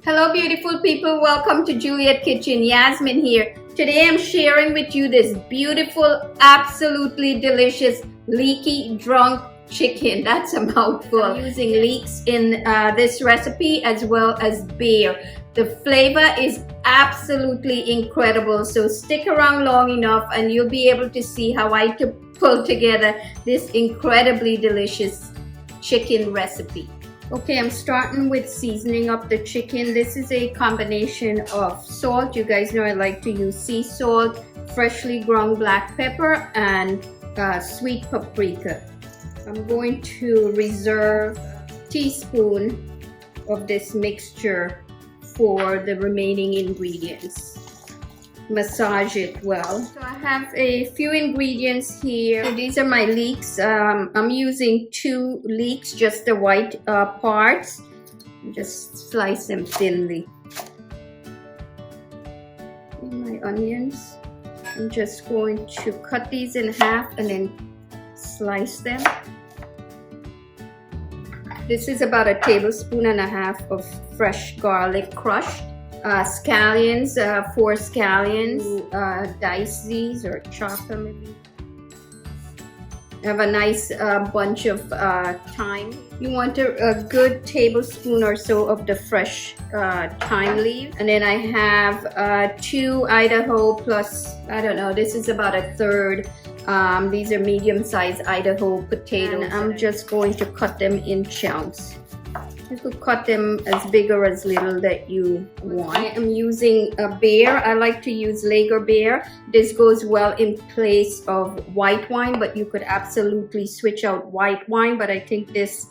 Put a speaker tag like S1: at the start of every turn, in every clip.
S1: Hello beautiful people, welcome to Juliet Kitchen. Yasmin here. Today I'm sharing with you this beautiful, absolutely delicious Leeky Drunken Chicken. That's a mouthful. I'm using Leeks in this recipe as well as beer. The flavor is absolutely incredible, so stick around long enough and you'll be able to see how I pull together this incredibly delicious chicken recipe. Okay, I'm starting with seasoning up the chicken. This is a combination of salt. You guys know I like to use sea salt, freshly ground black pepper, and sweet paprika. I'm going to reserve a teaspoon of this mixture for the remaining ingredients. Massage it well. So I have a few ingredients here. So these are my leeks. I'm using 2 leeks, just the white parts. Just slice them thinly. And my onions. I'm just going to cut these in half and then slice them. This is about 1.5 tablespoons of fresh garlic crushed. Scallions, 4 scallions, dice these or chop them maybe. I have a nice bunch of thyme. You want a good tablespoon or so of the fresh thyme leaves. And then I have 2 Idaho plus, I don't know, this is about 1/3. These are medium-sized Idaho potatoes. And I'm just going to cut them in chunks. You could cut them as big or as little that you want. I'm using a beer. I like to use Lager beer. This goes well in place of white wine, but you could absolutely switch out white wine. But I think this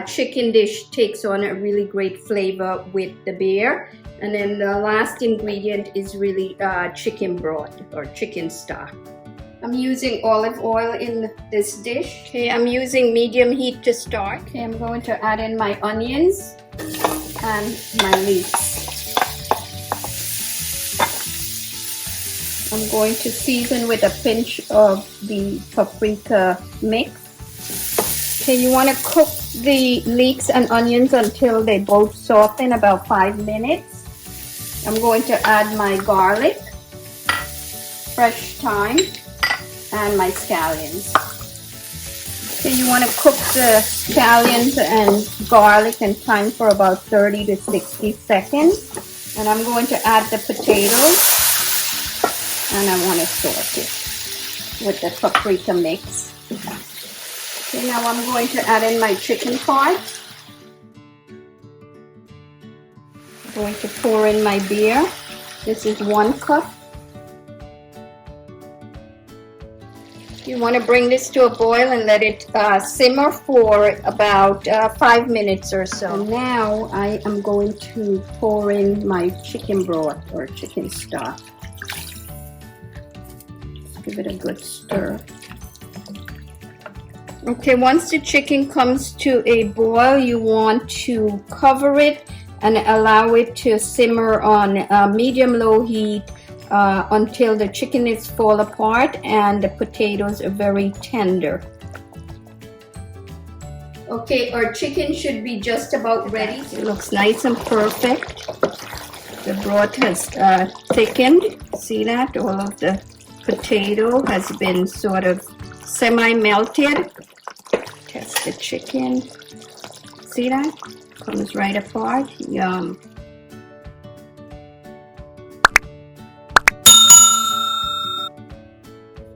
S1: chicken dish takes on a really great flavor with the beer. And then the last ingredient is really chicken broth or chicken stock. I'm using olive oil in this dish. Okay, I'm using medium heat to start. Okay, I'm going to add in my onions and my leeks. I'm going to season with a pinch of the paprika mix. Okay, you want to cook the leeks and onions until they both soften, about 5 minutes. I'm going to add my garlic, fresh thyme, and my scallions. Okay, you want to cook the scallions and garlic and thyme for about 30 to 60 seconds. And I'm going to add the potatoes and I want to saute it with the paprika mix. Okay, now I'm going to add in my chicken part. I'm going to pour in my beer. This is 1 cup. You want to bring this to a boil and let it simmer for about 5 minutes or so. And now I am going to pour in my chicken broth or chicken stock. Give it a good stir. Okay, once the chicken comes to a boil, you want to cover it and allow it to simmer on medium-low heat until the chicken is fall apart and the potatoes are very tender. Okay, our chicken should be just about ready. It looks nice and perfect. The broth has thickened. See that? All of the potato has been sort of semi-melted. Test the chicken. See that? Comes right apart. Yum.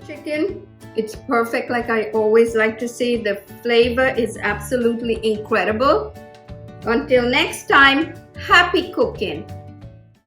S1: Chicken, it's perfect. Like I always like to say, the flavor is absolutely incredible. Until next time, happy cooking.